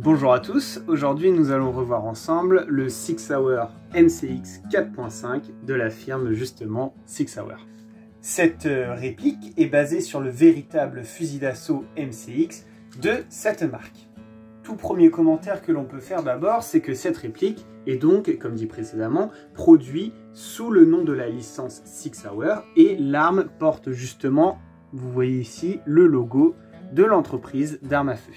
Bonjour à tous, aujourd'hui nous allons revoir ensemble le SIG Sauer MCX 4.5 de la firme justement SIG Sauer. Cette réplique est basée sur le véritable fusil d'assaut MCX de cette marque. Tout premier commentaire que l'on peut faire d'abord, c'est que cette réplique est donc, comme dit précédemment, produite sous le nom de la licence SIG Sauer et l'arme porte justement, vous voyez ici, le logo de l'entreprise d'armes à feu.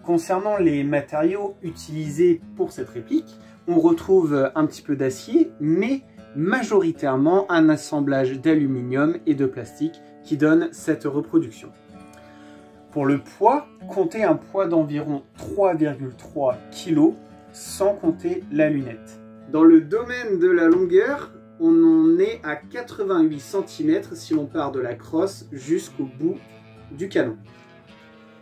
Concernant les matériaux utilisés pour cette réplique, on retrouve un petit peu d'acier, mais majoritairement un assemblage d'aluminium et de plastique qui donne cette reproduction. Pour le poids, comptez un poids d'environ 3,3 kg sans compter la lunette. Dans le domaine de la longueur, on en est à 88 cm si l'on part de la crosse jusqu'au bout du canon.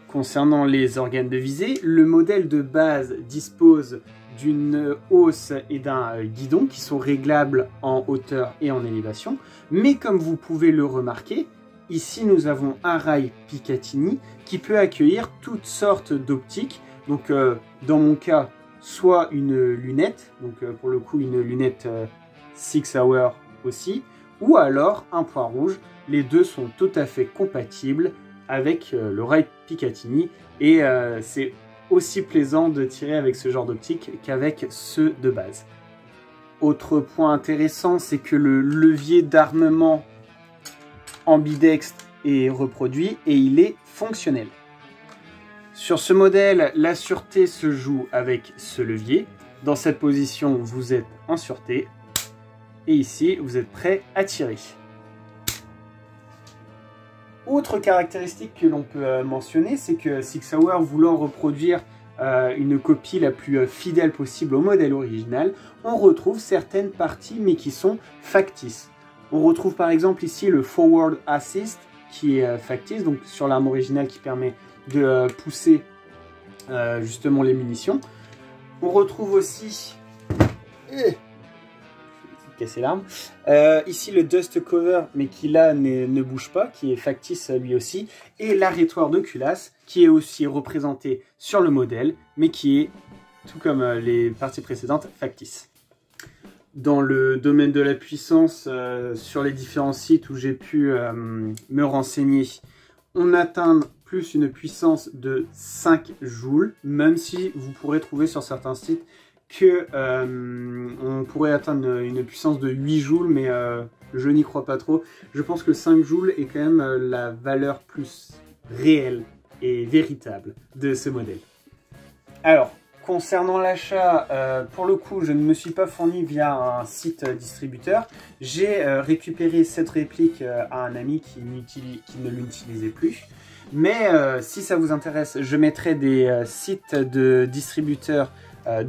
Concernant les organes de visée, le modèle de base dispose d'une hausse et d'un guidon qui sont réglables en hauteur et en élévation. Mais comme vous pouvez le remarquer, ici nous avons un rail Picatinny qui peut accueillir toutes sortes d'optiques. Donc dans mon cas, soit une lunette, donc pour le coup une lunette SIG Sauer aussi, ou alors un point rouge. Les deux sont tout à fait compatibles avec le rail Picatinny et c'est aussi plaisant de tirer avec ce genre d'optique qu'avec ceux de base. Autre point intéressant, c'est que le levier d'armement ambidextre est reproduit et il est fonctionnel. Sur ce modèle, la sûreté se joue avec ce levier. Dans cette position, vous êtes en sûreté et ici, vous êtes prêt à tirer. Autre caractéristique que l'on peut mentionner, c'est que SIG Sauer, voulant reproduire une copie la plus fidèle possible au modèle original, on retrouve certaines parties mais qui sont factices. On retrouve par exemple ici le Forward Assist qui est factice, donc sur l'arme originale qui permet de pousser justement les munitions. On retrouve aussi... casser l'arme. Ici le dust cover mais qui là ne bouge pas, qui est factice lui aussi, et l'arrêtoir de culasse qui est aussi représenté sur le modèle mais qui est, tout comme les parties précédentes, factice. Dans le domaine de la puissance, sur les différents sites où j'ai pu me renseigner, on atteint plus une puissance de 5 joules, même si vous pourrez trouver sur certains sites que on pourrait atteindre une puissance de 8 joules, mais je n'y crois pas trop. Je pense que 5 joules est quand même la valeur plus réelle et véritable de ce modèle. Alors, concernant l'achat, pour le coup, je ne me suis pas fourni via un site distributeur. J'ai récupéré cette réplique à un ami qui ne l'utilisait plus. Mais si ça vous intéresse, je mettrai des sites de distributeurs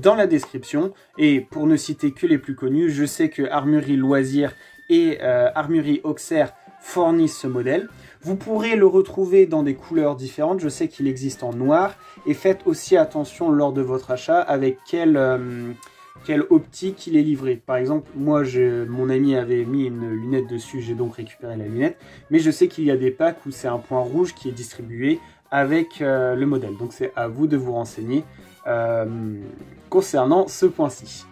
dans la description, et pour ne citer que les plus connus, je sais que Armurerie Loisirs et Armurerie Auxerre fournissent ce modèle. Vous pourrez le retrouver dans des couleurs différentes, je sais qu'il existe en noir, et faites aussi attention lors de votre achat avec quelle optique il est livré. Par exemple, moi mon ami avait mis une lunette dessus, j'ai donc récupéré la lunette, mais je sais qu'il y a des packs où c'est un point rouge qui est distribué avec le modèle, donc c'est à vous de vous renseigner concernant ce point-ci.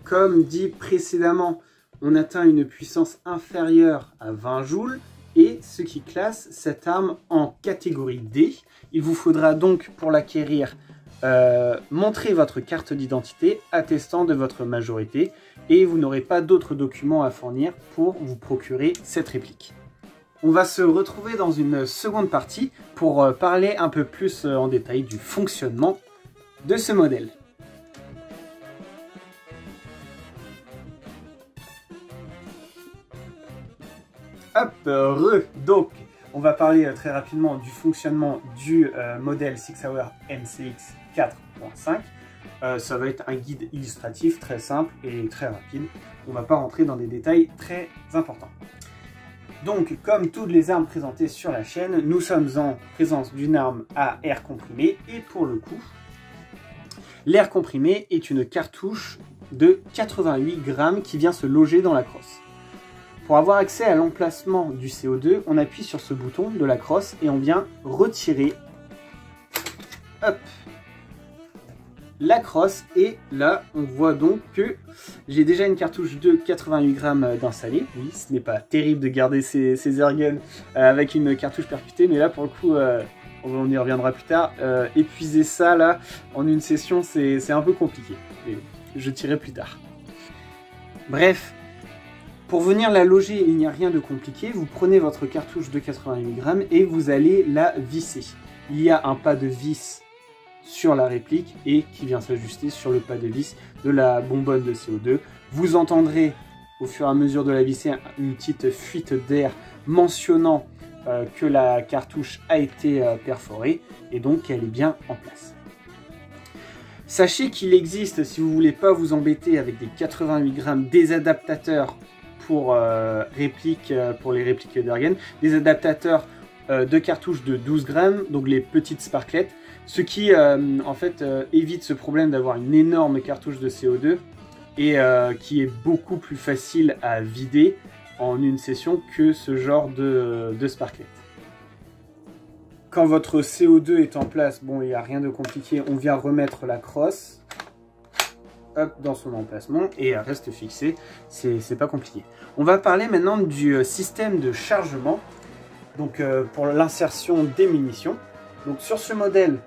Comme dit précédemment, on atteint une puissance inférieure à 20 joules et ce qui classe cette arme en catégorie D. Il vous faudra donc pour l'acquérir montrer votre carte d'identité attestant de votre majorité et vous n'aurez pas d'autres documents à fournir pour vous procurer cette réplique. On va se retrouver dans une seconde partie pour parler un peu plus en détail du fonctionnement de ce modèle. Hop, donc on va parler très rapidement du fonctionnement du modèle SIG Sauer MCX 4.5. Ça va être un guide illustratif très simple et très rapide. On ne va pas rentrer dans des détails très importants. Donc, comme toutes les armes présentées sur la chaîne, nous sommes en présence d'une arme à air comprimé. Et pour le coup, l'air comprimé est une cartouche de 88 grammes qui vient se loger dans la crosse. Pour avoir accès à l'emplacement du CO2, on appuie sur ce bouton de la crosse et on vient retirer hop, la crosse. Et là, on voit donc que j'ai déjà une cartouche de 88 grammes d'installée. Oui, ce n'est pas terrible de garder ces airguns avec une cartouche percutée, mais là, pour le coup, on y reviendra plus tard. Épuiser ça, là, en une session, c'est un peu compliqué. Et je tirerai plus tard. Bref. Pour venir la loger, il n'y a rien de compliqué. Vous prenez votre cartouche de 88 grammes et vous allez la visser. Il y a un pas de vis sur la réplique et qui vient s'ajuster sur le pas de vis de la bonbonne de CO2. Vous entendrez au fur et à mesure de la visser une petite fuite d'air mentionnant que la cartouche a été perforée et donc qu'elle est bien en place. Sachez qu'il existe, si vous ne voulez pas vous embêter avec des 88 grammes, des adaptateurs pour les répliques d'Airgun, des adaptateurs de cartouches de 12 grammes, donc les petites sparklettes, ce qui en fait évite ce problème d'avoir une énorme cartouche de CO2 et qui est beaucoup plus facile à vider en une session que ce genre de sparklettes. Quand votre CO2 est en place, bon, il n'y a rien de compliqué, on vient remettre la crosse. Hop, dans son emplacement et elle reste fixée, c'est pas compliqué. On va parler maintenant du système de chargement, donc pour l'insertion des munitions. Donc sur ce modèle,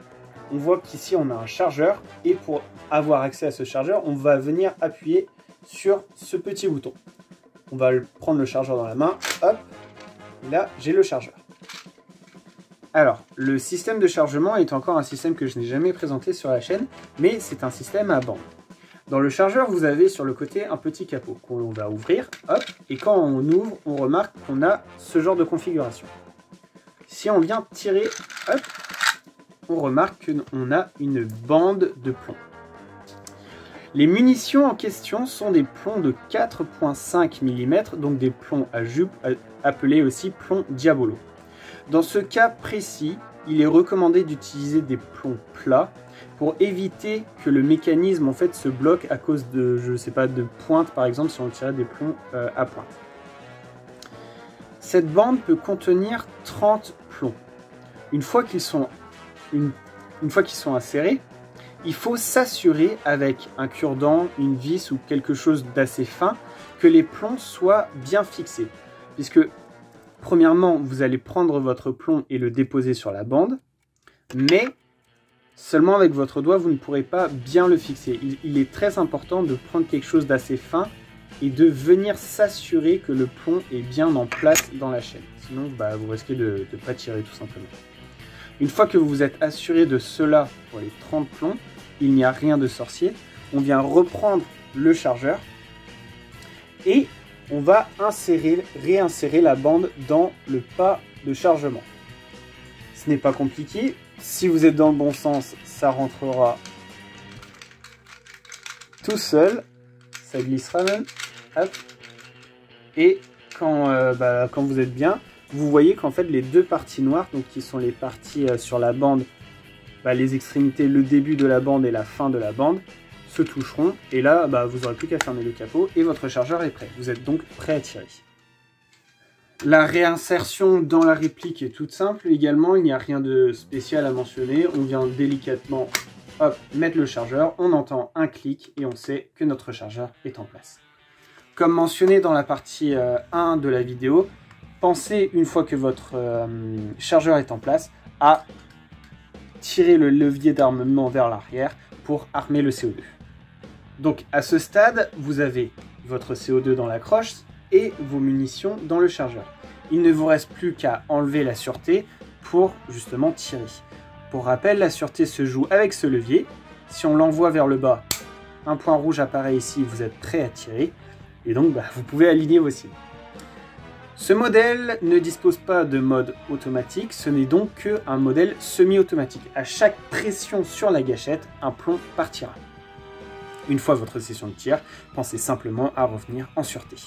on voit qu'ici on a un chargeur et pour avoir accès à ce chargeur, on va venir appuyer sur ce petit bouton. On va prendre le chargeur dans la main, hop, là j'ai le chargeur. Alors, le système de chargement est encore un système que je n'ai jamais présenté sur la chaîne, mais c'est un système à bande. Dans le chargeur, vous avez sur le côté un petit capot qu'on va ouvrir, hop, et quand on ouvre, on remarque qu'on a ce genre de configuration. Si on vient tirer, hop, on remarque qu'on a une bande de plomb. Les munitions en question sont des plombs de 4,5 mm, donc des plombs à jupe, appelés aussi plombs Diabolo. Dans ce cas précis, il est recommandé d'utiliser des plombs plats pour éviter que le mécanisme en fait se bloque à cause de, je sais pas, de pointe par exemple si on tirait des plombs à pointe. Cette bande peut contenir 30 plombs. Une fois qu'ils sont insérés, il faut s'assurer avec un cure-dent, une vis ou quelque chose d'assez fin que les plombs soient bien fixés. Puisque premièrement, vous allez prendre votre plomb et le déposer sur la bande, mais seulement avec votre doigt, vous ne pourrez pas bien le fixer. Il est très important de prendre quelque chose d'assez fin et de venir s'assurer que le plomb est bien en place dans la chaîne. Sinon, vous risquez de ne pas tirer tout simplement. Une fois que vous vous êtes assuré de cela pour les 30 plombs, il n'y a rien de sorcier. On vient reprendre le chargeur et on va réinsérer la bande dans le pas de chargement. Ce n'est pas compliqué. Si vous êtes dans le bon sens, ça rentrera tout seul. Ça glissera même. Hop. Et quand vous êtes bien, vous voyez qu'en fait les deux parties noires, donc qui sont les parties sur la bande, les extrémités, le début de la bande et la fin de la bande, se toucheront. Et là, vous n'aurez plus qu'à fermer le capot et votre chargeur est prêt. Vous êtes donc prêt à tirer. La réinsertion dans la réplique est toute simple également, il n'y a rien de spécial à mentionner. On vient délicatement mettre le chargeur, on entend un clic et on sait que notre chargeur est en place. Comme mentionné dans la partie 1 de la vidéo, pensez une fois que votre chargeur est en place à tirer le levier d'armement vers l'arrière pour armer le CO2. Donc à ce stade, vous avez votre CO2 dans la croche et vos munitions dans le chargeur. Il ne vous reste plus qu'à enlever la sûreté pour justement tirer. Pour rappel, la sûreté se joue avec ce levier. Si on l'envoie vers le bas, un point rouge apparaît ici, vous êtes prêt à tirer. Et donc vous pouvez aligner vos cibles. Ce modèle ne dispose pas de mode automatique, ce n'est donc qu'un modèle semi-automatique. À chaque pression sur la gâchette, un plomb partira. Une fois votre session de tir, pensez simplement à revenir en sûreté.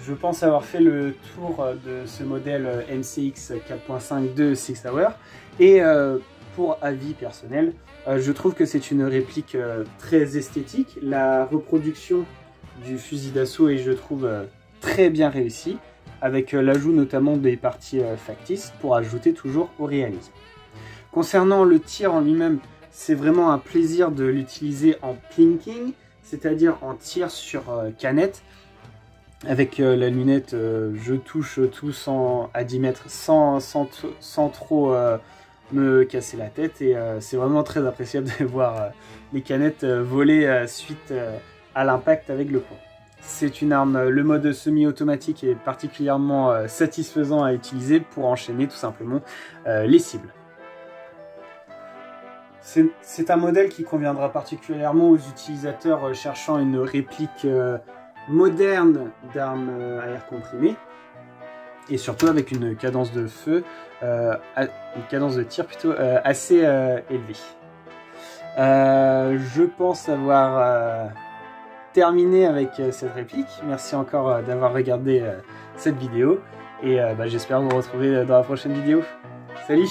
Je pense avoir fait le tour de ce modèle MCX 4.5 de Six Hour. Et pour avis personnel, je trouve que c'est une réplique très esthétique. La reproduction du fusil d'assaut est, je trouve, très bien réussie, avec l'ajout notamment des parties factices pour ajouter toujours au réalisme. Concernant le tir en lui-même, c'est vraiment un plaisir de l'utiliser en plinking, c'est-à-dire en tir sur canette. Avec la lunette, je touche tout à 10 mètres sans trop me casser la tête. Et c'est vraiment très appréciable de voir les canettes voler suite à l'impact avec le poing. C'est une arme, le mode semi-automatique est particulièrement satisfaisant à utiliser pour enchaîner tout simplement les cibles. C'est un modèle qui conviendra particulièrement aux utilisateurs cherchant une réplique moderne d'armes à air comprimé et surtout avec une cadence de feu, une cadence de tir plutôt assez élevée. Je pense avoir terminé avec cette réplique. Merci encore d'avoir regardé cette vidéo et j'espère vous retrouver dans la prochaine vidéo. Salut!